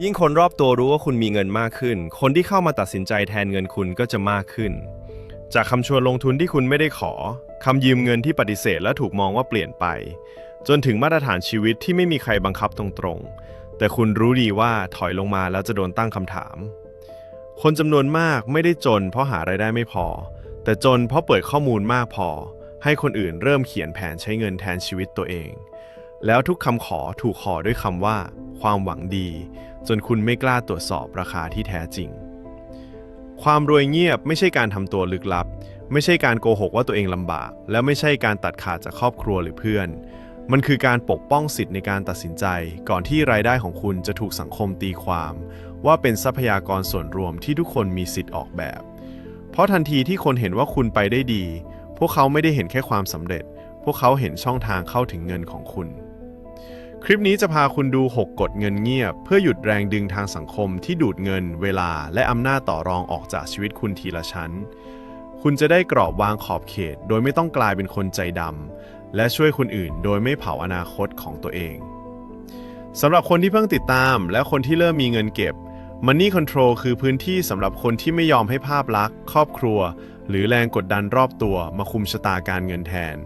ยิ่งคนรอบตัวรู้ว่าคุณมีเงินมากขึ้นคนที่เข้ามาตัดสินใจแทนเงินคุณก็จะมากขึ้นจากคำชวนลงทุนที่คุณไม่ได้ขอคำยืมเงินที่ปฏิเสธและถูกมองว่าเปลี่ยนไปจนถึงมาตรฐานชีวิตที่ไม่มีใครบังคับตรงๆแต่คุณรู้ดีว่าถอยลงมาแล้วจะโดนตั้งคำถามคนจำนวนมากไม่ได้จนเพราะหารายได้ไม่พอแต่จนเพราะเปิดข้อมูลมากพอให้คนอื่นเริ่มเขียนแผนใช้เงินแทนชีวิตตัวเองแล้วทุกคำขอถูกห่อด้วยคำว่าความหวังดีจนคุณไม่กล้าตรวจสอบราคาที่แท้จริงความรวยเงียบไม่ใช่การทำตัวลึกลับไม่ใช่การโกหกว่าตัวเองลำบากและไม่ใช่การตัดขาดจากครอบครัวหรือเพื่อนมันคือการปกป้องสิทธิ์ในการตัดสินใจก่อนที่รายได้ของคุณจะถูกสังคมตีความว่าเป็นทรัพยากรส่วนรวมที่ทุกคนมีสิทธิ์ออกแบบเพราะทันทีที่คนเห็นว่าคุณไปได้ดีพวกเขาไม่ได้เห็นแค่ความสำเร็จพวกเขาเห็นช่องทางเข้าถึงเงินของคุณคลิปนี้จะพาคุณดู6กฎเงินเงียบเพื่อหยุดแรงดึงทางสังคมที่ดูดเงินเวลาและอำนาจต่อรองออกจากชีวิตคุณทีละชั้นคุณจะได้กรอบวางขอบเขตโดยไม่ต้องกลายเป็นคนใจดำและช่วยคนอื่นโดยไม่เผาอนาคตของตัวเองสำหรับคนที่เพิ่งติดตามและคนที่เริ่มมีเงินเก็บ Money Control คือพื้นที่สำหรับคนที่ไม่ยอมให้ภาพลักษณ์ครอบครัวหรือแรงกดดันรอบตัวมาคุมชะตาการเงินแทน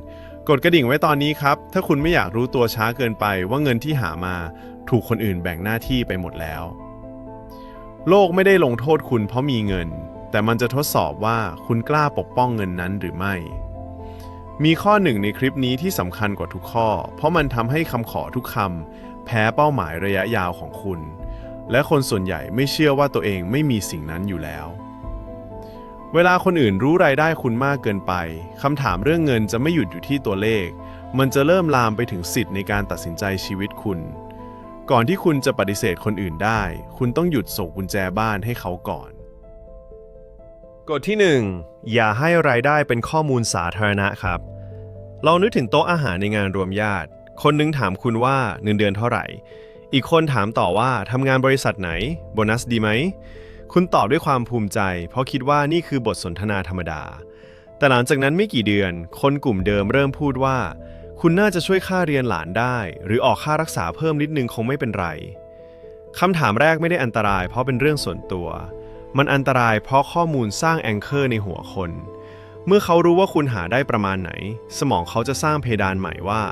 กดกระดิ่งไว้ตอนนี้ครับถ้าคุณไม่อยากรู้ตัวช้าเกินไปว่าเงินที่หามาถูกคนอื่นแบ่งหน้าที่ไปหมดแล้วโลกไม่ได้ลงโทษคุณเพราะมีเงินแต่มันจะทดสอบว่าคุณกล้าปกป้องเงินนั้นหรือไม่มีข้อหนึ่งในคลิปนี้ที่สำคัญกว่าทุกข้อเพราะมันทำให้คำขอทุกคำแพ้เป้าหมายระยะยาวของคุณและคนส่วนใหญ่ไม่เชื่อว่าตัวเองไม่มีสิ่งนั้นอยู่แล้วเวลาคนอื่นรู้รายได้คุณมากเกินไปคำถามเรื่องเงินจะไม่หยุดอยู่ที่ตัวเลขมันจะเริ่มลามไปถึงสิทธิ์ในการตัดสินใจชีวิตคุณก่อนที่คุณจะปฏิเสธคนอื่นได้คุณต้องหยุดส่งกุญแจบ้านให้เขาก่อนกฎที่1อย่าให้รายได้เป็นข้อมูลสาธารณะครับลองนึกถึงโต๊ะอาหารในงานรวมญาติคนนึงถามคุณว่าเงินเดือนเท่าไหร่อีกคนถามต่อว่าทำงานบริษัทไหนโบนัสดีไหมคุณตอบด้วยความภูมิใจเพราะคิดว่านี่คือบทสนทนาธรรมดาแต่หลังจากนั้นไม่กี่เดือนคนกลุ่มเดิมเริ่มพูดว่าคุณน่าจะช่วยค่าเรียนหลานได้หรือออกค่ารักษาเพิ่มนิดนึงคงไม่เป็นไรคำถามแรกไม่ได้อันตรายเพราะเป็นเรื่องส่วนตัวมันอันตรายเพราะข้อมูลสร้างแองเกอร์ในหัวคนเมื่อเขารู้ว่าคุณหาได้ประมาณไหนสมองเขาจะสร้างเพดานใหม่ว่า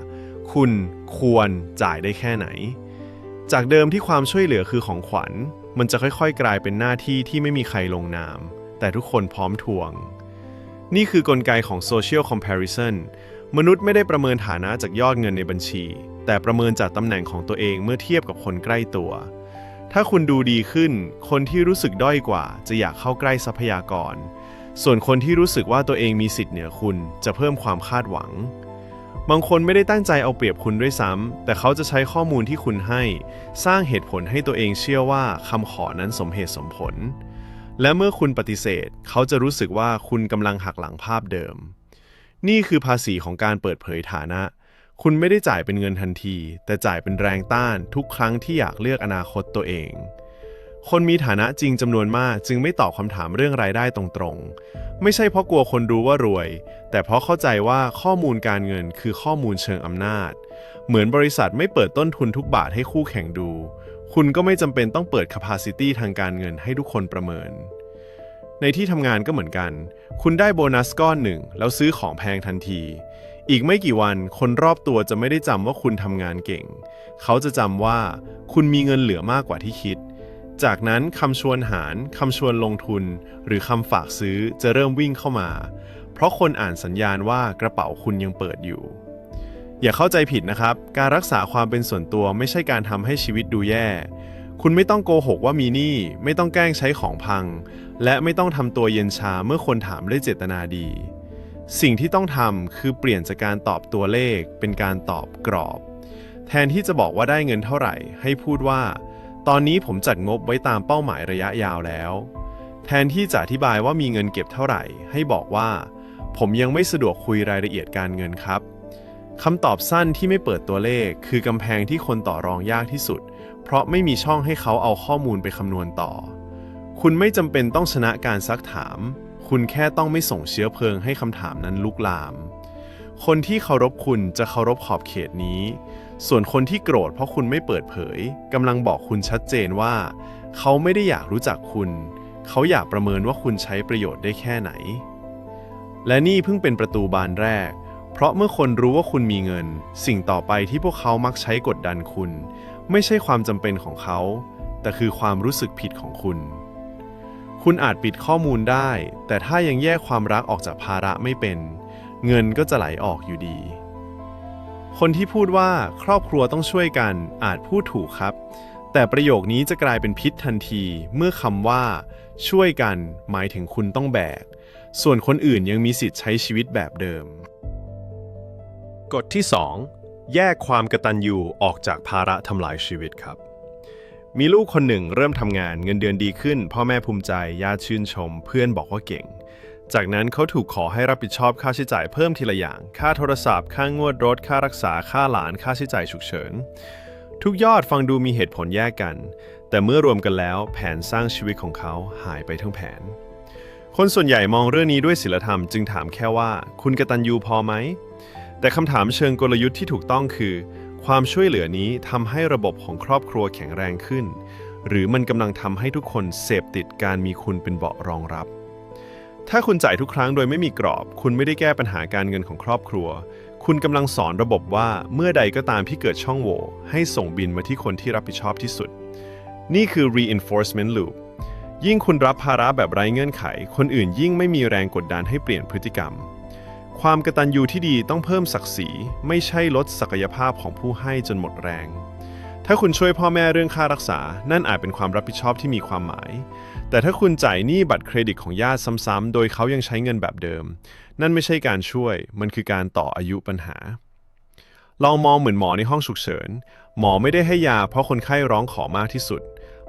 คุณควรจ่ายได้แค่ไหนจากเดิมที่ความช่วยเหลือคือของขวัญมันจะค่อยๆกลายเป็นหน้าที่ที่ไม่มีใครลงนามแต่ทุกคนพร้อมทวงนี่คือกลไกของ Social Comparison มนุษย์ไม่ได้ประเมินฐานะจากยอดเงินในบัญชีแต่ประเมินจากตำแหน่งของตัวเองเมื่อเทียบกับคนใกล้ตัวถ้าคุณดูดีขึ้นคนที่รู้สึกด้อยกว่าจะอยากเข้าใกล้ทรัพยากรส่วนคนที่รู้สึกว่าตัวเองมีสิทธิ์เหนือคุณจะเพิ่มความคาดหวังบางคนไม่ได้ตั้งใจเอาเปรียบคุณด้วยซ้ำแต่เขาจะใช้ข้อมูลที่คุณให้สร้างเหตุผลให้ตัวเองเชื่อว่าคำขอนั้นสมเหตุสมผลและเมื่อคุณปฏิเสธเขาจะรู้สึกว่าคุณกำลังหักหลังภาพเดิมนี่คือภาษีของการเปิดเผยฐานะคุณไม่ได้จ่ายเป็นเงินทันทีแต่จ่ายเป็นแรงต้านทุกครั้งที่อยากเลือกอนาคตตัวเองคนมีฐานะจริงจำนวนมากจึงไม่ตอบคำถามเรื่องรายได้ตรงๆไม่ใช่เพราะกลัวคนรู้ว่ารวยแต่เพราะเข้าใจว่าข้อมูลการเงินคือข้อมูลเชิงอำนาจเหมือนบริษัทไม่เปิดต้นทุนทุกบาทให้คู่แข่งดูคุณก็ไม่จำเป็นต้องเปิด capacity ทางการเงินให้ทุกคนประเมินในที่ทำงานก็เหมือนกันคุณได้โบนัสก้อนหนึ่งแล้วซื้อของแพงทันทีอีกไม่กี่วันคนรอบตัวจะไม่ได้จำว่าคุณทำงานเก่งเขาจะจำว่าคุณมีเงินเหลือมากกว่าที่คิดจากนั้นคำชวนหารคำชวนลงทุนหรือคำฝากซื้อจะเริ่มวิ่งเข้ามาเพราะคนอ่านสัญญาณว่ากระเป๋าคุณยังเปิดอยู่อย่าเข้าใจผิดนะครับการรักษาความเป็นส่วนตัวไม่ใช่การทำให้ชีวิตดูแย่คุณไม่ต้องโกหกว่ามีหนี้ไม่ต้องแกล้งใช้ของพังและไม่ต้องทำตัวเย็นชาเมื่อคนถามด้วยเจตนาดีสิ่งที่ต้องทำคือเปลี่ยนจากการตอบตัวเลขเป็นการตอบกรอบแทนที่จะบอกว่าได้เงินเท่าไหร่ให้พูดว่าตอนนี้ผมจัดงบไว้ตามเป้าหมายระยะยาวแล้วแทนที่จะอธิบายว่ามีเงินเก็บเท่าไหร่ให้บอกว่าผมยังไม่สะดวกคุยรายละเอียดการเงินครับคำตอบสั้นที่ไม่เปิดตัวเลขคือกำแพงที่คนต่อรองยากที่สุดเพราะไม่มีช่องให้เขาเอาข้อมูลไปคำนวณต่อคุณไม่จำเป็นต้องชนะการซักถามคุณแค่ต้องไม่ส่งเชื้อเพลิงให้คำถามนั้นลุกลาม คนที่เคารพคุณจะเคารพขอบเขตนี้ส่วนคนที่โกรธเพราะคุณไม่เปิดเผยกำลังบอกคุณชัดเจนว่าเขาไม่ได้อยากรู้จักคุณเขาอยากประเมินว่าคุณใช้ประโยชน์ได้แค่ไหนและนี่เพิ่งเป็นประตูบานแรกเพราะเมื่อคนรู้ว่าคุณมีเงินสิ่งต่อไปที่พวกเขามักใช้กดดันคุณไม่ใช่ความจำเป็นของเขาแต่คือความรู้สึกผิดของคุณคุณอาจปิดข้อมูลได้แต่ถ้ายังแยกความรักออกจากภาระไม่เป็นเงินก็จะไหลออกอยู่ดีคนที่พูดว่าครอบครัวต้องช่วยกันอาจพูดถูกครับแต่ประโยคนี้จะกลายเป็นพิษทันทีเมื่อคำว่าช่วยกันหมายถึงคุณต้องแบกส่วนคนอื่นยังมีสิทธิ์ใช้ชีวิตแบบเดิมกฎที่ 2 แยกความกตัญญูออกจากภาระทำลายชีวิตครับมีลูกคนหนึ่งเริ่มทำงานเงินเดือนดีขึ้นพ่อแม่ภูมิใจญาติชื่นชมเพื่อนบอกว่าเก่งจากนั้นเขาถูกขอให้รับผิดชอบค่าใช้จ่ายเพิ่มทีละอย่างค่าโทรศัพท์ค่างวดรถค่ารักษาค่าหลานค่าใช้จ่ายฉุกเฉินทุกยอดฟังดูมีเหตุผลแยกกันแต่เมื่อรวมกันแล้วแผนสร้างชีวิตของเขาหายไปทั้งแผนคนส่วนใหญ่มองเรื่องนี้ด้วยศีลธรรมจึงถามแค่ว่าคุณกตัญญูพอไหมแต่คำถามเชิงกลยุทธ์ที่ถูกต้องคือความช่วยเหลือนี้ทำให้ระบบของครอบครัวแข็งแรงขึ้นหรือมันกำลังทำให้ทุกคนเสพติดการมีคุณเป็นเบาะรองรับถ้าคุณจ่ายทุกครั้งโดยไม่มีกรอบคุณไม่ได้แก้ปัญหาการเงินของครอบครัวคุณกำลังสอนระบบว่าเมื่อใดก็ตามที่เกิดช่องโหว่ให้ส่งบินมาที่คนที่รับผิดชอบที่สุดนี่คือ reinforcement loop ยิ่งคุณรับภาระแบบไร้เงื่อนไขคนอื่นยิ่งไม่มีแรงกดดันให้เปลี่ยนพฤติกรรมความกตัญญูที่ดีต้องเพิ่มศักดิ์ศรีไม่ใช่ลดศักยภาพของผู้ให้จนหมดแรงถ้าคุณช่วยพ่อแม่เรื่องค่ารักษานั่นอาจเป็นความรับผิดชอบที่มีความหมายแต่ถ้าคุณจ่ายหนี้บัตรเครดิตของญาติซ้ำๆโดยเขายังใช้เงินแบบเดิมนั่นไม่ใช่การช่วยมันคือการต่ออายุปัญหาลองมองเหมือนหมอในห้องฉุกเฉินหมอไม่ได้ให้ยาเพราะคนไข้ร้องขอมากที่สุด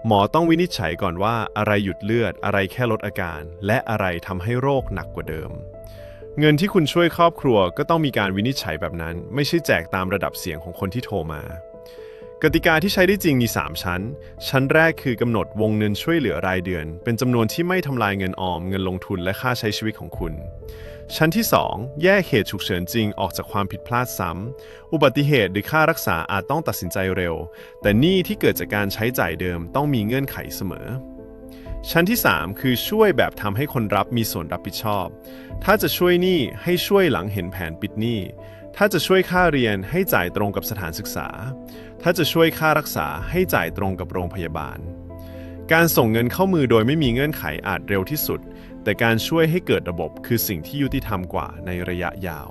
หมอต้องวินิจฉัยก่อนว่าอะไรหยุดเลือดอะไรแค่ลดอาการและอะไรทำให้โรคหนักกว่าเดิมเงินที่คุณช่วยครอบครัวก็ต้องมีการวินิจฉัยแบบนั้นไม่ใช่แจกตามระดับเสียงของคนที่โทรมากติกาที่ใช้ได้จริงมี3ชั้นแรกคือกำหนดวงเงินช่วยเหลือรายเดือนเป็นจำนวนที่ไม่ทำลายเงินออมเงินลงทุนและค่าใช้ชีวิตของคุณชั้นที่2แยกเหตุฉุกเฉินจริงออกจากความผิดพลาดซ้ำอุบัติเหตุหรือค่ารักษาอาจต้องตัดสินใจเร็วแต่หนี้ที่เกิดจากการใช้จ่ายเดิมต้องมีเงื่อนไขเสมอชั้นที่3คือช่วยแบบทำให้คนรับมีส่วนรับผิดชอบถ้าจะช่วยหนี้ให้ช่วยหลังเห็นแผนปิดหนี้ถ้าจะช่วยค่าเรียนให้จ่ายตรงกับสถานศึกษาถ้าจะช่วยค่ารักษาให้จ่ายตรงกับโรงพยาบาลการส่งเงินเข้ามือโดยไม่มีเงื่อนไขอาจเร็วที่สุดแต่การช่วยให้เกิดระบบคือสิ่งที่ยุติธรรมกว่าในระยะยาว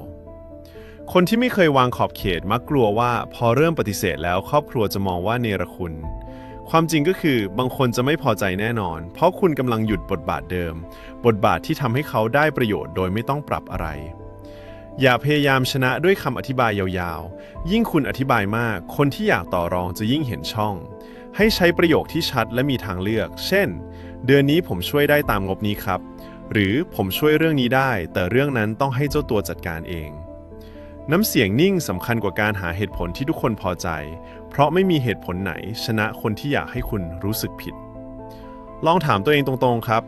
คนที่ไม่เคยวางขอบเขตมักกลัวว่าพอเริ่มปฏิเสธแล้วครอบครัวจะมองว่าเนรคุณความจริงก็คือบางคนจะไม่พอใจแน่นอนเพราะคุณกำลังหยุดบทบาทเดิมบทบาทที่ทำให้เขาได้ประโยชน์โดยไม่ต้องปรับอะไรอย่าพยายามชนะด้วยคำอธิบายยาวๆยิ่งคุณอธิบายมากคนที่อยากต่อรองจะยิ่งเห็นช่องให้ใช้ประโยคที่ชัดและมีทางเลือกเช่นเดือนนี้ผมช่วยได้ตามงบนี้ครับหรือผมช่วยเรื่องนี้ได้แต่เรื่องนั้นต้องให้เจ้าตัวจัดการเองน้ำเสียงนิ่งสำคัญกว่าการหาเหตุผลที่ทุกคนพอใจเพราะไม่มีเหตุผลไหนชนะคนที่อยากให้คุณรู้สึกผิดลองถามตัวเองตรงๆครับ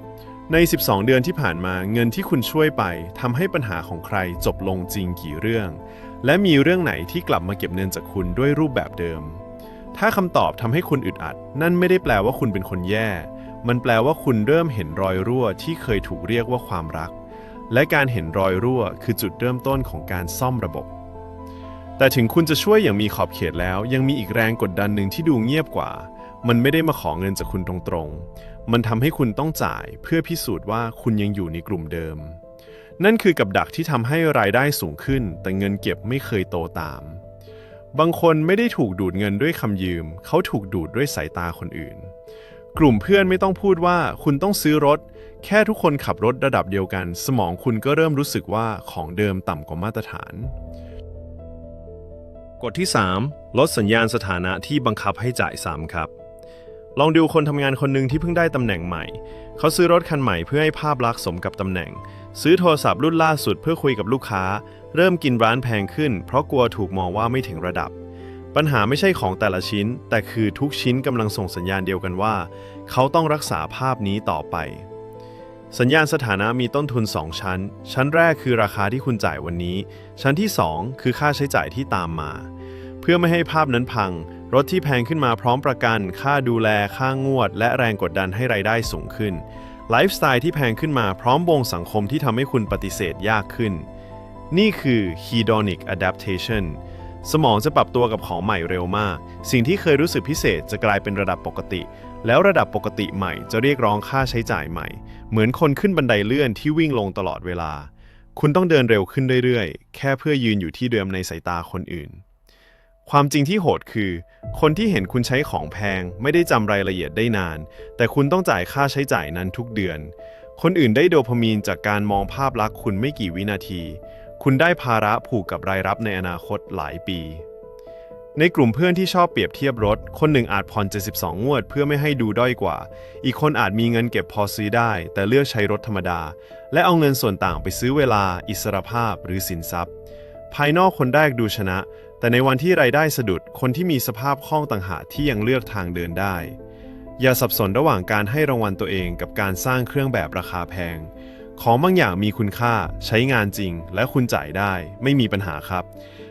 ใน12 เดือนที่ผ่านมาเงินที่คุณช่วยไปทำให้ปัญหาของใครจบลงจริงกี่เรื่องและมีเรื่องไหนที่กลับมาเก็บเงินจากคุณด้วยรูปแบบเดิมถ้าคำตอบทำให้คุณอึดอัดนั่นไม่ได้แปลว่าคุณเป็นคนแย่มันแปลว่าคุณเริ่มเห็นรอยรั่วที่เคยถูกเรียกว่าความรักและการเห็นรอยรั่วคือจุดเริ่มต้นของการซ่อมระบบแต่ถึงคุณจะช่วยอย่างมีขอบเขตแล้วยังมีอีกแรงกดดันหนึ่งที่ดูเงียบกว่ามันไม่ได้มาขอเงินจากคุณตรงๆมันทำให้คุณต้องจ่ายเพื่อพิสูจน์ว่าคุณยังอยู่ในกลุ่มเดิมนั่นคือกับดักที่ทำให้รายได้สูงขึ้นแต่เงินเก็บไม่เคยโตตามบางคนไม่ได้ถูกดูดเงินด้วยคำยืมเขาถูกดูดด้วยสายตาคนอื่นกลุ่มเพื่อนไม่ต้องพูดว่าคุณต้องซื้อรถแค่ทุกคนขับรถระดับเดียวกันสมองคุณก็เริ่มรู้สึกว่าของเดิมต่ำกว่ามาตรฐานกฎที่ 3 ลดสัญญาณสถานะที่บังคับให้จ่ายซ้ำครับลองดูคนทำงานคนหนึ่งที่เพิ่งได้ตำแหน่งใหม่เขาซื้อรถคันใหม่เพื่อให้ภาพลักษณ์สมกับตำแหน่งซื้อโทรศัพท์รุ่นล่าสุดเพื่อคุยกับลูกค้าเริ่มกินร้านแพงขึ้นเพราะกลัวถูกมองว่าไม่ถึงระดับปัญหาไม่ใช่ของแต่ละชิ้นแต่คือทุกชิ้นกำลังส่งสัญญาณเดียวกันว่าเขาต้องรักษาภาพนี้ต่อไป สัญญาณสถานะมีต้นทุน 2 ชั้น ชั้นแรกคือราคาที่คุณจ่ายวันนี้ ชั้นที่ 2 คือค่าใช้จ่ายที่ตามมา เพื่อไม่ให้ภาพนั้นพัง รถที่แพงขึ้นมาพร้อมประกัน ค่าดูแล ค่างวด และแรงกดดันให้รายได้สูงขึ้น ไลฟ์สไตล์ที่แพงขึ้นมาพร้อมวงสังคมที่ทำให้คุณปฏิเสธยากขึ้น นี่คือ hedonic adaptation สมองจะปรับตัวกับของใหม่เร็วมาก สิ่งที่เคยรู้สึกพิเศษจะกลายเป็นระดับปกติ แล้วระดับปกติใหม่จะเรียกร้องค่าใช้จ่ายใหม่ เหมือนคนขึ้นบันไดเลื่อนที่วิ่งลงตลอดเวลา คุณต้องเดินเร็วขึ้นเรื่อยๆ แค่เพื่อยืนอยู่ที่เดิมในสายตาคนอื่น ความจริงที่โหดคือ คนที่เห็นคุณใช้ของแพงไม่ได้จำรายละเอียดได้นาน แต่คุณต้องจ่ายค่าใช้จ่ายนั้นทุกเดือน คนอื่นได้โดพามีนจากการมองภาพลักษณ์คุณไม่กี่วินาที คุณได้ภาระผูกกับรายรับในอนาคตหลายปี ในกลุ่มเพื่อนที่ชอบเปรียบเทียบรถ คนหนึ่งอาจผ่อน72 งวดเพื่อไม่ให้ดูด้อยกว่า อีกคนอาจมีเงินเก็บพอซื้อได้แต่เลือกใช้รถธรรมดา และเอาเงินส่วนต่างไปซื้อเวลา อิสรภาพหรือสินทรัพย์ ภายนอกคนแรกดูชนะ แต่ในวันที่รายได้สะดุด คนที่มีสภาพคล่องต่างหากที่ยังเลือกทางเดินได้ อย่าสับสนระหว่างการให้รางวัลตัวเองกับการสร้างเครื่องแบบราคาแพง ของบางอย่างมีคุณค่าใช้งานจริงและคุณจ่ายได้ไม่มีปัญหาครับ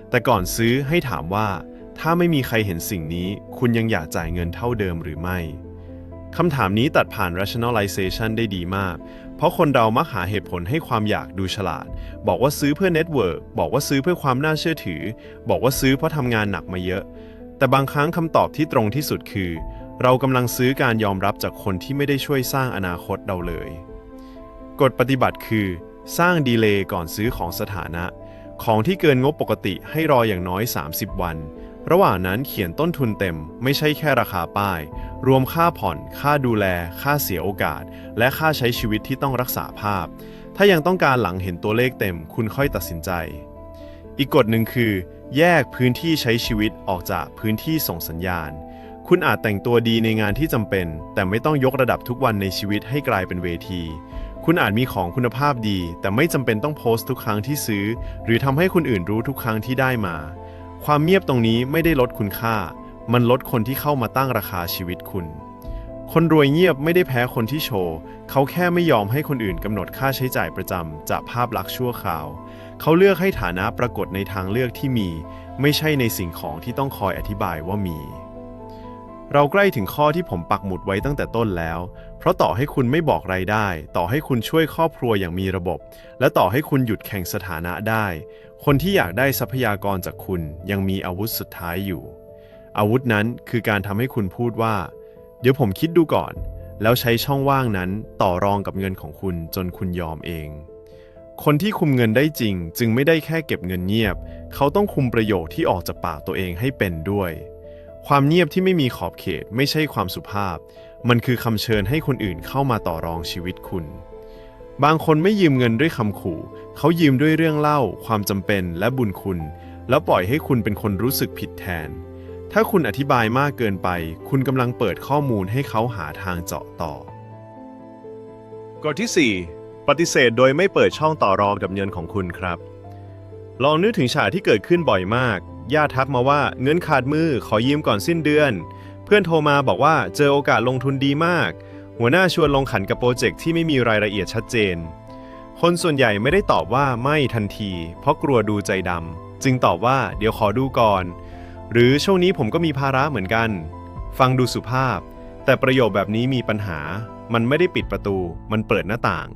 แต่ก่อนซื้อให้ถามว่าถ้าไม่มีใครเห็นสิ่งนี้คุณยังอยากจ่ายเงินเท่าเดิมหรือไม่คำถามนี้ตัดผ่าน rationalization ได้ดีมากเพราะคนเรามักหาเหตุผลให้ความอยากดูฉลาดบอกว่าซื้อเพื่อ network บอกว่าซื้อเพื่อความน่าเชื่อถือบอกว่าซื้อเพราะทำงานหนักมาเยอะแต่บางครั้งคำตอบที่ตรงที่สุดคือเรากำลังซื้อการยอมรับจากคนที่ไม่ได้ช่วยสร้างอนาคตเราเลยกฎปฏิบัติคือสร้างดีเลย์ก่อนซื้อของสถานะของที่เกินงบปกติให้รออย่างน้อย30 วันระหว่างนั้นเขียนต้นทุนเต็มไม่ใช่แค่ราคาป้ายรวมค่าผ่อนค่าดูแลค่าเสียโอกาสและค่าใช้ชีวิตที่ต้องรักษาภาพถ้ายังต้องการหลังเห็นตัวเลขเต็มคุณค่อยตัดสินใจอีกกฎหนึ่งคือแยกพื้นที่ใช้ชีวิตออกจากพื้นที่ส่งสัญญาณคุณอาจแต่งตัวดีในงานที่จำเป็นแต่ไม่ต้องยกระดับทุกวันในชีวิตให้กลายเป็นเวทีคุณอาจมีของคุณภาพดีแต่ไม่จำเป็นต้องโพสต์ทุกครั้งที่ซื้อหรือทำให้คนอื่นรู้ทุกครั้งที่ได้มาความเงียบตรงนี้ไม่ได้ลดคุณค่ามันลดคนที่เข้ามาตั้งราคาชีวิตคุณคนรวยเงียบไม่ได้แพ้คนที่โชว์เขาแค่ไม่ยอมให้คนอื่นกำหนดค่าใช้จ่ายประจำจากภาพลักษณ์ชั่วคราวเขาเลือกให้ฐานะปรากฏในทางเลือกที่มีไม่ใช่ในสิ่งของที่ต้องคอยอธิบายว่ามีเราใกล้ถึงข้อที่ผมปักหมุดไว้ตั้งแต่ต้นแล้วเพราะต่อให้คุณไม่บอกรายได้ต่อให้คุณช่วยครอบครัวอย่างมีระบบและต่อให้คุณหยุดแข่งสถานะได้คนที่อยากได้ทรัพยากรจากคุณยังมีอาวุธสุดท้ายอยู่อาวุธนั้นคือการทำให้คุณพูดว่าเดี๋ยวผมคิดดูก่อนแล้วใช้ช่องว่างนั้นต่อรองกับเงินของคุณจนคุณยอมเองคนที่คุมเงินได้จริงจึงไม่ได้แค่เก็บเงินเงียบเขาต้องคุมประโยคที่ออกจากปากตัวเองให้เป็นด้วยความเงียบที่ไม่มีขอบเขตไม่ใช่ความสุภาพมันคือคำเชิญให้คนอื่นเข้ามาต่อรองชีวิตคุณบางคนไม่ยืมเงินด้วยคำขู่เขายืมด้วยเรื่องเล่าความจำเป็นและบุญคุณแล้วปล่อยให้คุณเป็นคนรู้สึกผิดแทนถ้าคุณอธิบายมากเกินไปคุณกำลังเปิดข้อมูลให้เขาหาทางเจาะต่อกฎที่ 4 ปฏิเสธโดยไม่เปิดช่องต่อรองกับเงินของคุณครับลองนึกถึงฉากที่เกิดขึ้นบ่อยมากญาติทักมาว่าเงินขาดมือขอยืมก่อนสิ้นเดือนเพื่อนโทรมาบอกว่าเจอโอกาสลงทุนดีมากหัวหน้าชวนลงขันกับโปรเจกต์ที่ไม่มีรายละเอียดชัดเจนคนส่วนใหญ่ไม่ได้ตอบว่าไม่ทันทีเพราะกลัวดูใจดำจึงตอบว่าเดี๋ยวขอดูก่อนหรือช่วงนี้ผมก็มีภาระเหมือนกันฟังดูสุภาพแต่ประโยคแบบนี้มีปัญหามันไม่ได้ปิดประตูมันเปิดหน้าต่าง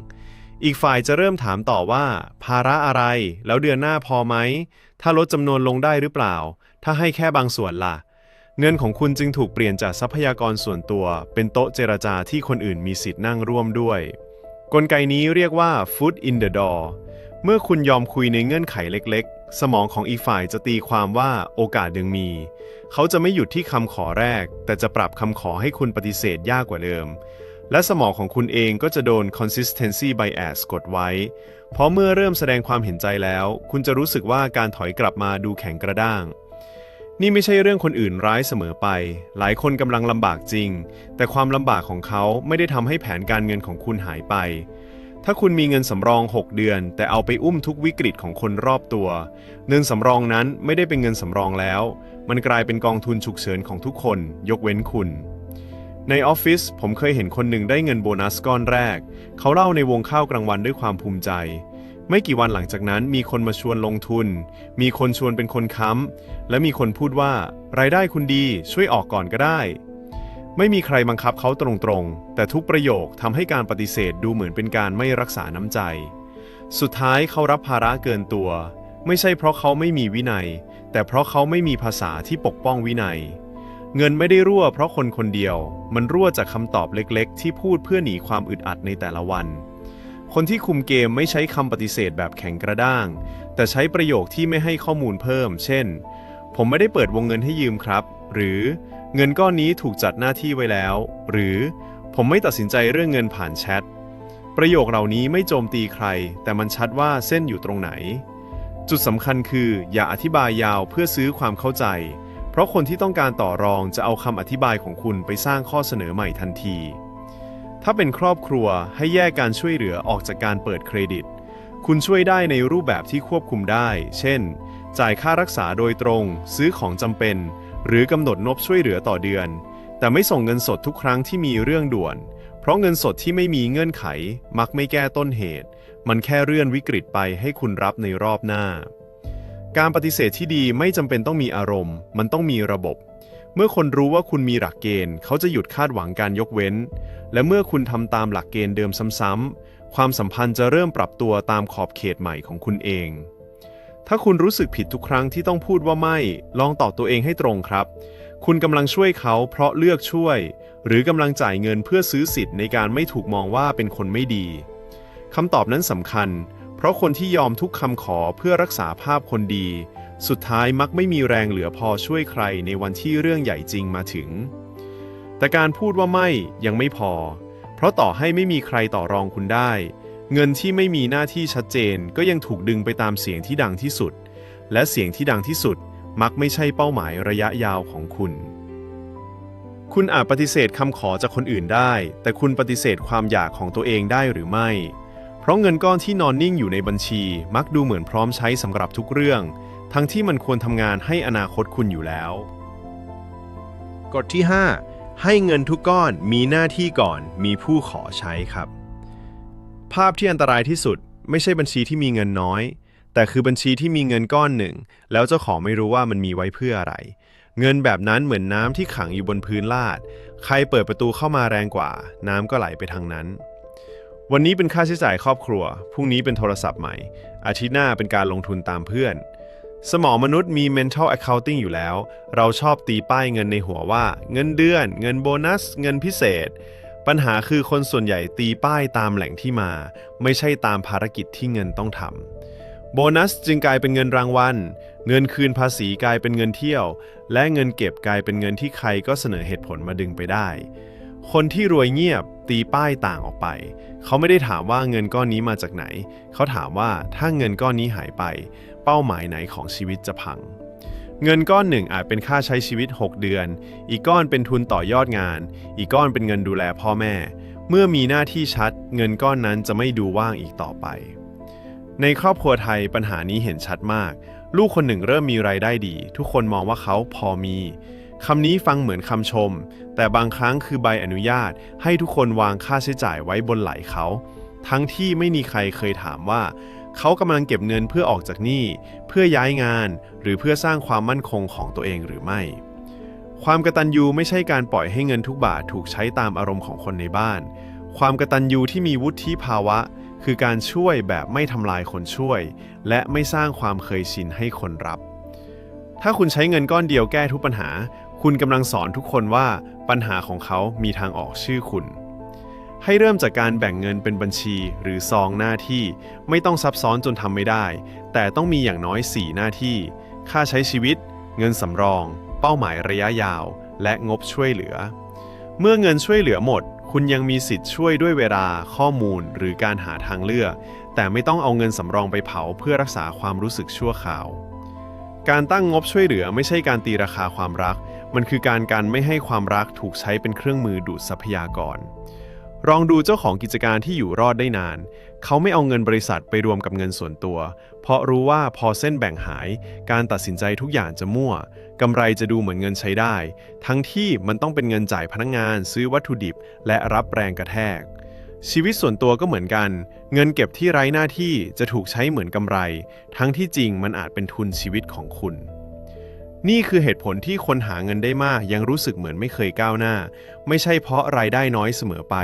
อีกฝ่ายจะเริ่มถามต่อว่าภาระอะไรแล้วเดือนหน้าพอไหมถ้าลดจำนวนลงได้หรือเปล่าถ้าให้แค่บางส่วนล่ะเงินของคุณจึงถูกเปลี่ยนจากทรัพยากรส่วนตัวเป็นโต๊ะเจรจาที่คนอื่นมีสิทธิ์นั่งร่วมด้วยกลไกนี้เรียกว่า foot in the door เมื่อคุณยอมคุยในเงื่อนไขเล็กๆสมองของอีกฝ่ายจะตีความว่าโอกาสยังมีเขาจะไม่หยุดที่คำขอแรกแต่จะปรับคำขอให้คุณปฏิเสธยากกว่าเดิมและสมองของคุณเองก็จะโดน consistency bias กดไว้เพราะเมื่อเริ่มแสดงความเห็นใจแล้วคุณจะรู้สึกว่าการถอยกลับมาดูแข็งกระด้างนี่ไม่ใช่เรื่องคนอื่นร้ายเสมอไปหลายคนกำลังลำบากจริงแต่ความลำบากของเขาไม่ได้ทำให้แผนการเงินของคุณหายไปถ้าคุณมีเงินสำรอง6 เดือนแต่เอาไปอุ้มทุกวิกฤตของคนรอบตัวเงินสำรองนั้นไม่ได้เป็นเงินสำรองแล้วมันกลายเป็นกองทุนฉุกเฉินของทุกคนยกเว้นคุณ ในออฟฟิศผมเคยเห็นคนหนึ่งได้เงินโบนัสก้อนแรกเขาเล่าในวงข้าวกลางวันด้วยความภูมิใจไม่กี่วันหลังจากนั้นมีคนมาชวนลงทุนมีคนชวนเป็นคนค้ำและมีคนพูดว่ารายได้คุณดีช่วยออกก่อนก็ได้ไม่มีใครบังคับเขาตรงๆแต่ทุกประโยคทำให้การปฏิเสธดูเหมือนเป็นการไม่รักษาน้ำใจสุดท้ายเขารับภาระเกินตัวไม่ใช่เพราะเขาไม่มีวินัยแต่เพราะเขาไม่มีภาษาที่ปกป้องวินัยเงินไม่ได้รั่วเพราะคนคนเดียวมันรั่วจากคำตอบเล็กๆที่พูดเพื่อหนีความอึดอัดในแต่ละวันคนที่คุมเกมไม่ใช้คำปฏิเสธแบบแข็งกระด้างแต่ใช้ประโยคที่ไม่ให้ข้อมูลเพิ่มเช่นผมไม่ได้เปิดวงเงินให้ยืมครับหรือเงินก้อนนี้ถูกจัดหน้าที่ไว้แล้วหรือผมไม่ตัดสินใจเรื่องเงินผ่านแชทประโยคเหล่านี้ไม่โจมตีใครแต่มันชัดว่าเส้นอยู่ตรงไหนจุดสำคัญคืออย่าอธิบายยาวเพื่อซื้อความเข้าใจเพราะคนที่ต้องการต่อรองจะเอาคำอธิบายของคุณไปสร้างข้อเสนอใหม่ทันทีถ้าเป็นครอบครัวให้แยกการช่วยเหลือออกจากการเปิดเครดิตคุณช่วยได้ในรูปแบบที่ควบคุมได้เช่นจ่ายค่ารักษาโดยตรงซื้อของจำเป็นหรือกำหนดงบช่วยเหลือต่อเดือนแต่ไม่ส่งเงินสดทุกครั้งที่มีเรื่องด่วนเพราะเงินสดที่ไม่มีเงื่อนไขมักไม่แก้ต้นเหตุมันแค่เลื่อนวิกฤตไปให้คุณรับในรอบหน้าการปฏิเสธที่ดีไม่จำเป็นต้องมีอารมณ์มันต้องมีระบบเมื่อคนรู้ว่าคุณมีหลักเกณฑ์เขาจะหยุดคาดหวังการยกเว้นและเมื่อคุณทำตามหลักเกณฑ์เดิมซ้ำๆความสัมพันธ์จะเริ่มปรับตัวตามขอบเขตใหม่ของคุณเองถ้าคุณรู้สึกผิดทุกครั้งที่ต้องพูดว่าไม่ลองตอบตัวเองให้ตรงครับคุณกำลังช่วยเขาเพราะเลือกช่วยหรือกำลังจ่ายเงินเพื่อซื้อสิทธิ์ในการไม่ถูกมองว่าเป็นคนไม่ดีคำตอบนั้นสำคัญเพราะคนที่ยอมทุกคำขอเพื่อรักษาภาพคนดีสุดท้ายมักไม่มีแรงเหลือพอช่วยใครในวันที่เรื่องใหญ่จริงมาถึงแต่การพูดว่าไม่ยังไม่พอเพราะต่อให้ไม่มีใครต่อรองคุณได้เงินที่ไม่มีหน้าที่ชัดเจนก็ยังถูกดึงไปตามเสียงที่ดังที่สุดและเสียงที่ดังที่สุดมักไม่ใช่เป้าหมายระยะยาวของคุณอาจปฏิเสธคำขอจากคนอื่นได้แต่คุณปฏิเสธความอยากของตัวเองได้หรือไม่เพราะเงินก้อนที่นอนนิ่งอยู่ในบัญชีมักดูเหมือนพร้อมใช้สำหรับทุกเรื่องทั้งที่มันควรทำงานให้อนาคตคุณอยู่แล้วกฎที่ 5 ให้เงินทุกก้อนมีหน้าที่ก่อนมีผู้ขอใช้ครับภาพที่อันตรายที่สุดไม่ใช่บัญชีที่มีเงินน้อยแต่คือบัญชีที่มีเงินก้อนหนึ่งแล้วเจ้าของไม่รู้ว่ามันมีไว้เพื่ออะไรเงินแบบนั้นเหมือนน้ำที่ขังอยู่บนพื้นลาดใครเปิดประตูเข้ามาแรงกว่าน้ำก็ไหลไปทางนั้นวันนี้เป็นค่าใช้จ่ายครอบครัวพรุ่งนี้เป็นโทรศัพท์ใหม่อาทิตย์หน้าเป็นการลงทุนตามเพื่อนสมองมนุษย์มี mental accounting อยู่แล้วเราชอบตีป้ายเงินในหัวว่าเงินเดือนเงินโบนัสเงินพิเศษปัญหาคือคนส่วนใหญ่ตีป้ายตามแหล่งที่มาไม่ใช่ตามภารกิจที่เงินต้องทำโบนัสจึงกลายเป็นเงินรางวัลเงินคืนภาษีกลายเป็นเงินเที่ยวและเงินเก็บกลายเป็นเงินที่ใครก็เสนอเหตุผลมาดึงไปได้คนที่รวยเงียบตีป้ายต่างออกไปเขาไม่ได้ถามว่าเงินก้อนนี้มาจากไหนเขาถามว่าถ้าเงินก้อนนี้หายไปเป้าหมายไหนของชีวิตจะพังเงินก้อนหนึ่งอาจเป็นค่าใช้ชีวิต6เดือนอีกก้อนเป็นทุนต่อยอดงานอีกก้อนเป็นเงินดูแลพ่อแม่เมื่อมีหน้าที่ชัดเงินก้อนนั้นจะไม่ดูว่างอีกต่อไปในครอบครัวไทยปัญหานี้เห็นชัดมากลูกคนหนึ่งเริ่มมีรายได้ดีทุกคนมองว่าเขาพอมีคำนี้ฟังเหมือนคำชมแต่บางครั้งคือใบอนุญาตให้ทุกคนวางค่าใช้จ่ายไว้บนไหล่เขาทั้งที่ไม่มีใครเคยถามว่าเขากำลังเก็บเงินเพื่อออกจากหนี้เพื่อย้ายงานหรือเพื่อสร้างความมั่นคงของตัวเองหรือไม่ความกตัญญูไม่ใช่การปล่อยให้เงินทุกบาทถูกใช้ตามอารมณ์ของคนในบ้านความกตัญญูที่มีวุฒิภาวะคือการช่วยแบบไม่ทำลายคนช่วยและไม่สร้างความเคยชินให้คนรับถ้าคุณใช้เงินก้อนเดียวแก้ทุกปัญหาคุณกำลังสอนทุกคนว่าปัญหาของเขามีทางออกชื่อคุณให้เริ่มจากการแบ่งเงินเป็นบัญชีหรือซองหน้าที่ไม่ต้องซับซ้อนจนทำไม่ได้แต่ต้องมีอย่างน้อย4หน้าที่ค่าใช้ชีวิตเงินสำรองเป้าหมายระยะยาวและงบช่วยเหลือเมื่อเงินช่วยเหลือหมดคุณยังมีสิทธิ์ช่วยด้วยเวลาข้อมูลหรือการหาทางเลือกแต่ไม่ต้องเอาเงินสำรองไปเผาเพื่อรักษาความรู้สึกชั่วคราวการตั้งงบช่วยเหลือไม่ใช่การตีราคาความรักมันคือการกันไม่ให้ความรักถูกใช้เป็นเครื่องมือดูดทรัพยากร ลองดูเจ้าของกิจการที่อยู่รอดได้นานเขาไม่เอาเงินบริษัทไปรวมกับเงินส่วนตัวเพราะรู้ว่าพอเส้นแบ่งหายการตัดสินใจทุกอย่างจะมั่วกำไรจะดูเหมือนเงินใช้ได้ทั้งที่มันต้องเป็นเงินจ่ายพนักงานซื้อวัตถุดิบและรับแรงกระแทกชีวิตส่วนตัวก็เหมือนกันเงินเก็บที่ไร้หน้าที่จะถูกใช้เหมือนกำไรทั้งที่จริงมันอาจเป็นทุนชีวิตของคุณนี่คือเหตุผลที่คนหาเงินได้มากยังรู้สึกเหมือนไม่เคยก้าวหน้าไม่ใช่เพราะรายได้น้อยเสมอไป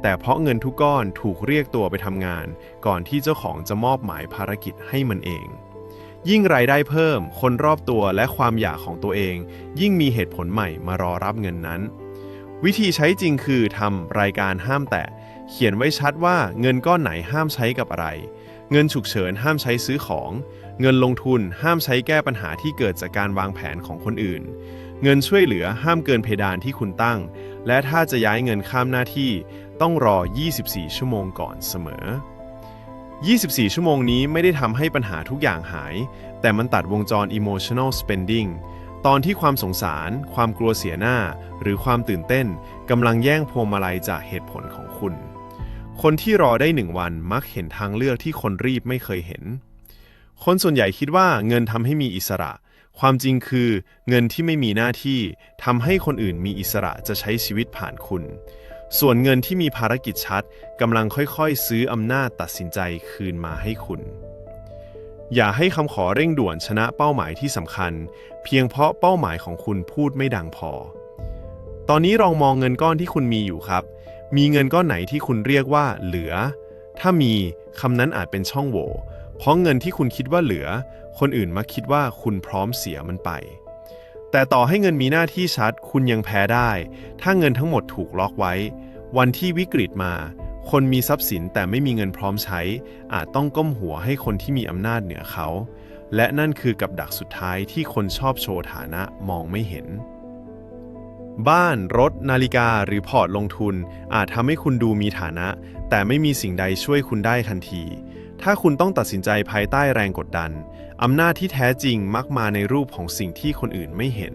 แต่เพราะเงินทุกก้อนถูกเรียกตัวไปทำงานก่อนที่เจ้าของจะมอบหมายภารกิจให้มันเองยิ่งรายได้เพิ่มคนรอบตัวและความอยากของตัวเองยิ่งมีเหตุผลใหม่มารอรับเงินนั้นวิธีใช้จริงคือทำรายการห้ามแตะเขียนไว้ชัดว่าเงินก้อนไหนห้ามใช้กับอะไรเงินฉุกเฉินห้ามใช้ซื้อของเงินลงทุนห้ามใช้แก้ปัญหาที่เกิดจากการวางแผนของคนอื่นเงินช่วยเหลือห้ามเกินเพดานที่คุณตั้งและถ้าจะย้ายเงินข้ามหน้าที่ต้องรอ 24 ชั่วโมงก่อนเสมอ 24 ชั่วโมงนี้ไม่ได้ทำให้ปัญหาทุกอย่างหายแต่มันตัดวงจร emotional spending ตอนที่ความสงสารความกลัวเสียหน้าหรือความตื่นเต้นกำลังแย่งพวงมาลัยจากเหตุผลของคุณคนที่รอได้1 วันมักเห็นทางเลือกที่คนรีบไม่เคยเห็นคนส่วนใหญ่คิดว่าเงินทำให้มีอิสระความจริงคือเงินที่ไม่มีหน้าที่ทำให้คนอื่นมีอิสระจะใช้ชีวิตผ่านคุณส่วนเงินที่มีภารกิจชัดกำลังค่อยๆซื้ออำนาจตัดสินใจคืนมาให้คุณอย่าให้คำขอเร่งด่วนชนะเป้าหมายที่สำคัญเพียงเพราะเป้าหมายของคุณพูดไม่ดังพอตอนนี้ลองมองเงินก้อนที่คุณมีอยู่ครับมีเงินก้อนไหนที่คุณเรียกว่าเหลือถ้ามีคำนั้นอาจเป็นช่องโหว่เพราะเงินที่คุณคิดว่าเหลือคนอื่นมักคิดว่าคุณพร้อมเสียมันไปแต่ต่อให้เงินมีหน้าที่ชัดคุณยังแพ้ได้ถ้าเงินทั้งหมดถูกล็อกไว้วันที่วิกฤตมาคนมีทรัพย์สินแต่ไม่มีเงินพร้อมใช้อาจต้องก้มหัวให้คนที่มีอำนาจเหนือเขาและนั่นคือกับดักสุดท้ายที่คนชอบโชว์ฐานะมองไม่เห็นบ้านรถนาฬิกาหรือพอร์ตลงทุนอาจทำให้คุณดูมีฐานะแต่ไม่มีสิ่งใดช่วยคุณได้ทันทีถ้าคุณต้องตัดสินใจภายใต้แรงกดดันอำนาจที่แท้จริงมักมาในรูปของสิ่งที่คนอื่นไม่เห็น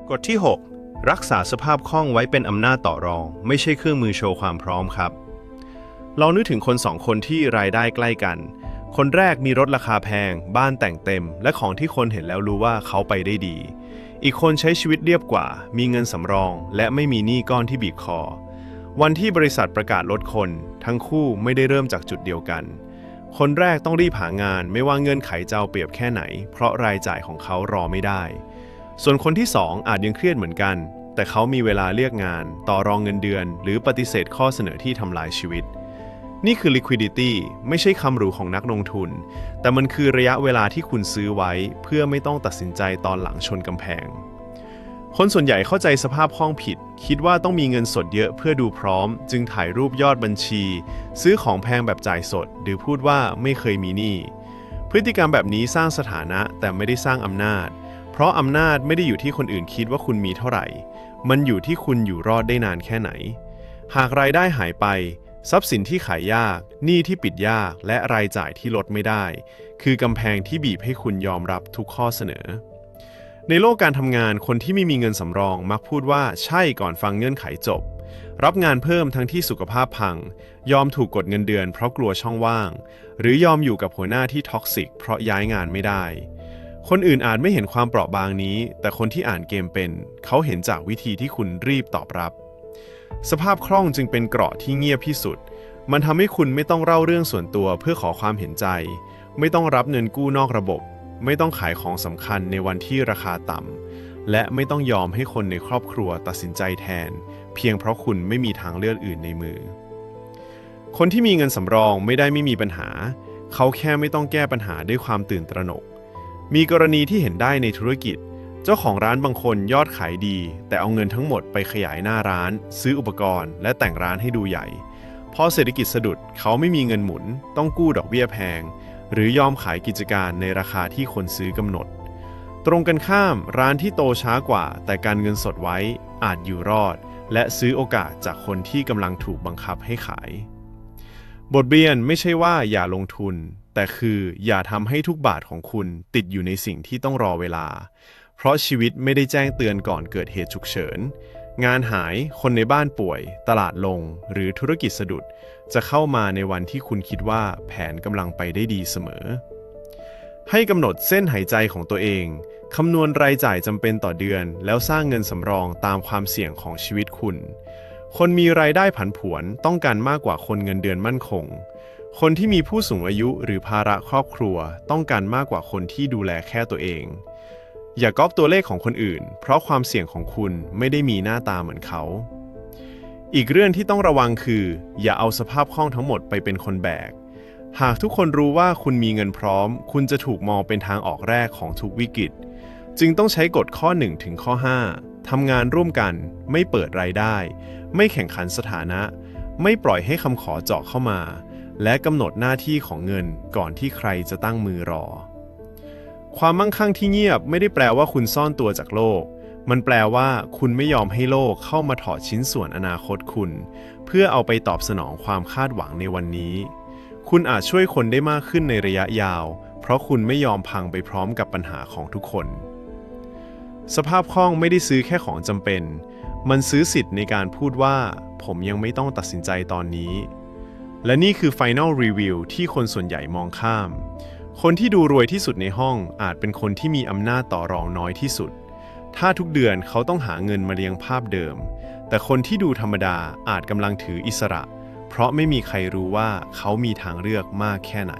กฎที่ 6 รักษาสภาพคล่องไว้เป็นอำนาจต่อรองไม่ใช่เครื่องมือโชว์ความพร้อมครับลองนึกถึงคน2 คนที่รายได้ใกล้กันคนแรกมีรถราคาแพงบ้านแต่งเต็มและของที่คนเห็นแล้วรู้ว่าเขาไปได้ดีอีกคนใช้ชีวิตเรียบกว่ามีเงินสำรองและไม่มีหนี้ก้อนที่บีบคอวันที่บริษัทประกาศลดคนทั้งคู่ไม่ได้เริ่มจากจุดเดียวกันคนแรกต้องรีบหางานไม่ว่าเงื่อนไขจะเอาเปรียบแค่ไหนเพราะรายจ่ายของเขารอไม่ได้ส่วนคนที่2อาจยังเครียดเหมือนกันแต่เขามีเวลาเลือกงานต่อรองเงินเดือนหรือปฏิเสธข้อเสนอที่ทำลายชีวิตนี่คือ liquidity ไม่ใช่คำหรูของนักลงทุนแต่มันคือระยะเวลาที่คุณซื้อไว้เพื่อไม่ต้องตัดสินใจตอนหลังชนกำแพงคนส่วนใหญ่เข้าใจสภาพคล่องผิดคิดว่าต้องมีเงินสดเยอะเพื่อดูพร้อมจึงถ่ายรูปยอดบัญชีซื้อของแพงแบบจ่ายสดหรือพูดว่าไม่เคยมีหนี้พฤติกรรมแบบนี้สร้างสถานะแต่ไม่ได้สร้างอำนาจเพราะอำนาจไม่ได้อยู่ที่คนอื่นคิดว่าคุณมีเท่าไหร่มันอยู่ที่คุณอยู่รอดได้นานแค่ไหนหากรายได้หายไปทรัพย์สินที่ขายยากหนี้ที่ปิดยากและรายจ่ายที่ลดไม่ได้คือกำแพงที่บีบให้คุณยอมรับทุกข้อเสนอในโลกการทำงานคนที่ไม่มีเงินสำรองมักพูดว่าใช่ก่อนฟังเงื่อนไขจบรับงานเพิ่มทั้งที่สุขภาพพังยอมถูกกดเงินเดือนเพราะกลัวช่องว่างหรือยอมอยู่กับหัวหน้าที่ท็อกซิกเพราะย้ายงานไม่ได้คนอื่นอาจไม่เห็นความเปราะบางนี้แต่คนที่อ่านเกมเป็นเขาเห็นจากวิธีที่คุณรีบตอบรับสภาพคล่องจึงเป็นเกราะที่เงียบที่สุดมันทำให้คุณไม่ต้องเล่าเรื่องส่วนตัวเพื่อขอความเห็นใจไม่ต้องรับเงินกู้นอกระบบไม่ต้องขายของสำคัญในวันที่ราคาต่ำและไม่ต้องยอมให้คนในครอบครัวตัดสินใจแทนเพียงเพราะคุณไม่มีทางเลือกอื่นในมือคนที่มีเงินสำรองไม่ได้ไม่มีปัญหาเขาแค่ไม่ต้องแก้ปัญหาด้วยความตื่นตระหนกมีกรณีที่เห็นได้ในธุรกิจเจ้าของร้านบางคนยอดขายดีแต่เอาเงินทั้งหมดไปขยายหน้าร้านซื้ออุปกรณ์และแต่งร้านให้ดูใหญ่พอเศรษฐกิจสะดุดเขาไม่มีเงินหมุนต้องกู้ดอกเบี้ยแพงหรือยอมขายกิจการในราคาที่คนซื้อกำหนดตรงกันข้ามร้านที่โตช้ากว่าแต่การเงินสดไว้อาจอยู่รอดและซื้อโอกาสจากคนที่กำลังถูกบังคับให้ขายบทเรียนไม่ใช่ว่าอย่าลงทุนแต่คืออย่าทำให้ทุกบาทของคุณติดอยู่ในสิ่งที่ต้องรอเวลาเพราะชีวิตไม่ได้แจ้งเตือนก่อนเกิดเหตุฉุกเฉิน งานหายคนในบ้านป่วยตลาดลงหรือธุรกิจสะดุดจะเข้ามาในวันที่คุณคิดว่าแผนกำลังไปได้ดีเสมอให้กำหนดเส้นหายใจของตัวเองคำนวณรายจ่ายจำเป็นต่อเดือนแล้วสร้างเงินสำรองตามความเสี่ยงของชีวิตคุณคนมีรายได้ผันผวนต้องการมากกว่าคนเงินเดือนมั่นคงคนที่มีผู้สูงอายุหรือภาระครอบครัวต้องการมากกว่าคนที่ดูแลแค่ตัวเองอย่าก๊อปตัวเลขของคนอื่นเพราะความเสี่ยงของคุณไม่ได้มีหน้าตาเหมือนเขาอีกเรื่องที่ต้องระวังคืออย่าเอาสภาพคล่องทั้งหมดไปเป็นคนแบกหากทุกคนรู้ว่าคุณมีเงินพร้อมคุณจะถูกมองเป็นทางออกแรกของทุกวิกฤตจึงต้องใช้กฎข้อ1ถึงข้อ5ทำงานร่วมกันไม่เปิดรายได้ไม่แข่งขันสถานะไม่ปล่อยให้คำขอเจาะเข้ามาและกำหนดหน้าที่ของเงินก่อนที่ใครจะตั้งมือรอความมั่งคั่งที่เงียบไม่ได้แปลว่าคุณซ่อนตัวจากโลกมันแปลว่าคุณไม่ยอมให้โลกเข้ามาถอดชิ้นส่วนอนาคตคุณเพื่อเอาไปตอบสนองความคาดหวังในวันนี้คุณอาจช่วยคนได้มากขึ้นในระยะยาวเพราะคุณไม่ยอมพังไปพร้อมกับปัญหาของทุกคนสภาพคล่องไม่ได้ซื้อแค่ของจำเป็นมันซื้อสิทธิ์ในการพูดว่าผมยังไม่ต้องตัดสินใจตอนนี้และนี่คือ Final Review ที่คนส่วนใหญ่มองข้ามคนที่ดูรวยที่สุดในห้องอาจเป็นคนที่มีอำนาจต่อรองน้อยที่สุดถ้าทุกเดือนเขาต้องหาเงินมาเลี้ยงภาพเดิมแต่คนที่ดูธรรมดาอาจกำลังถืออิสระเพราะไม่มีใครรู้ว่าเขามีทางเลือกมากแค่ไหน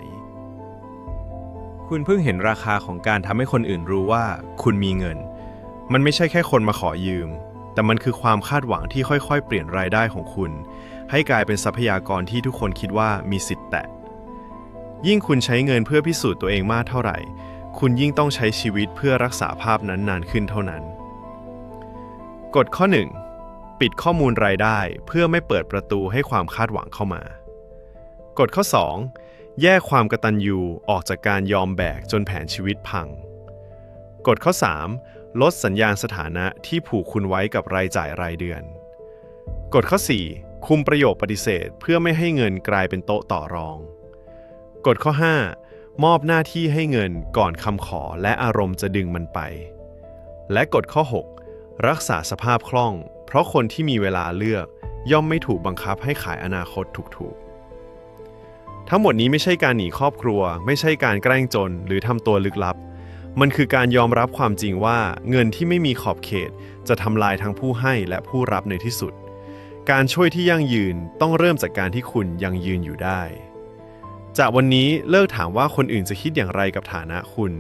คุณเพิ่งเห็นราคาของการทำให้คนอื่นรู้ว่าคุณมีเงินมันไม่ใช่แค่คนมาขอยืมแต่มันคือความคาดหวังที่ค่อยๆเปลี่ยนรายได้ของคุณให้กลายเป็นทรัพยากรที่ทุกคนคิดว่ามีสิทธิ์แตะยิ่งคุณใช้เงินเพื่อพิสูจน์ตัวเองมากเท่าไหร่คุณยิ่งต้องใช้ชีวิตเพื่อรักษาภาพนั้นนานขึ้นเท่านั้นกฎข้อ 1 ปิดข้อมูลรายได้เพื่อไม่เปิดประตูให้ความคาดหวังเข้ามากฎข้อ 2 แยกความกตัญญูออกจากการยอมแบกจนแผนชีวิตพังกฎข้อ 3 ลดสัญญาณสถานะที่ผูกคุณไว้กับรายจ่ายรายเดือนกฎข้อ 4 คุมประโยคปฏิเสธเพื่อไม่ให้เงินกลายเป็นโต๊ะต่อรองกฎข้อ 5 มอบหน้าที่ให้เงินก่อนคำขอและอารมณ์จะดึงมันไปและกฎข้อ 6 รักษาสภาพคล่องเพราะคนที่มีเวลาเลือกย่อมไม่ถูกบังคับให้ขายอนาคตถูกๆทั้งหมดนี้ไม่ใช่การหนีครอบครัวไม่ใช่การแกล้งจนหรือทำตัวลึกลับมันคือการยอมรับความจริงว่าเงินที่ไม่มีขอบเขตจะทำลายทั้งผู้ให้และผู้รับในที่สุดการช่วยที่ยั่งยืนต้องเริ่มจากการที่คุณยังยืนอยู่ได้จากวันนี้เลิกถามว่าคนอื่นจะคิดอย่างไรกับฐานะคุณ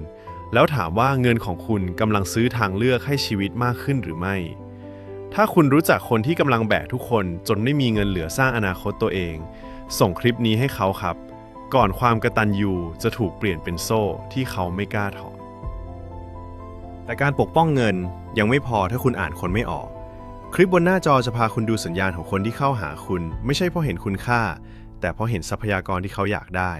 แล้วถามว่าเงินของคุณกำลังซื้อทางเลือกให้ชีวิตมากขึ้นหรือไม่ถ้าคุณรู้จักคนที่กำลังแบกทุกคนจนไม่มีเงินเหลือสร้างอนาคตตัวเองส่งคลิปนี้ให้เขาครับก่อนความกตัญญูจะถูกเปลี่ยนเป็นโซ่ที่เขาไม่กล้าถอดแต่การปกป้องเงินยังไม่พอถ้าคุณอ่านคนไม่ออกคลิปบนหน้าจอจะพาคุณดูสัญญาณของคนที่เข้าหาคุณไม่ใช่เพราะเห็นคุณค่าแต่เพราะเห็นทรัพยากรที่เขาอยากได้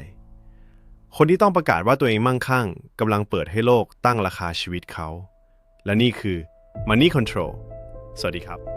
คนที่ต้องประกาศว่าตัวเองมั่งคั่งกำลังเปิดให้โลกตั้งราคาชีวิตเขาและนี่คือ Money Control สวัสดีครับ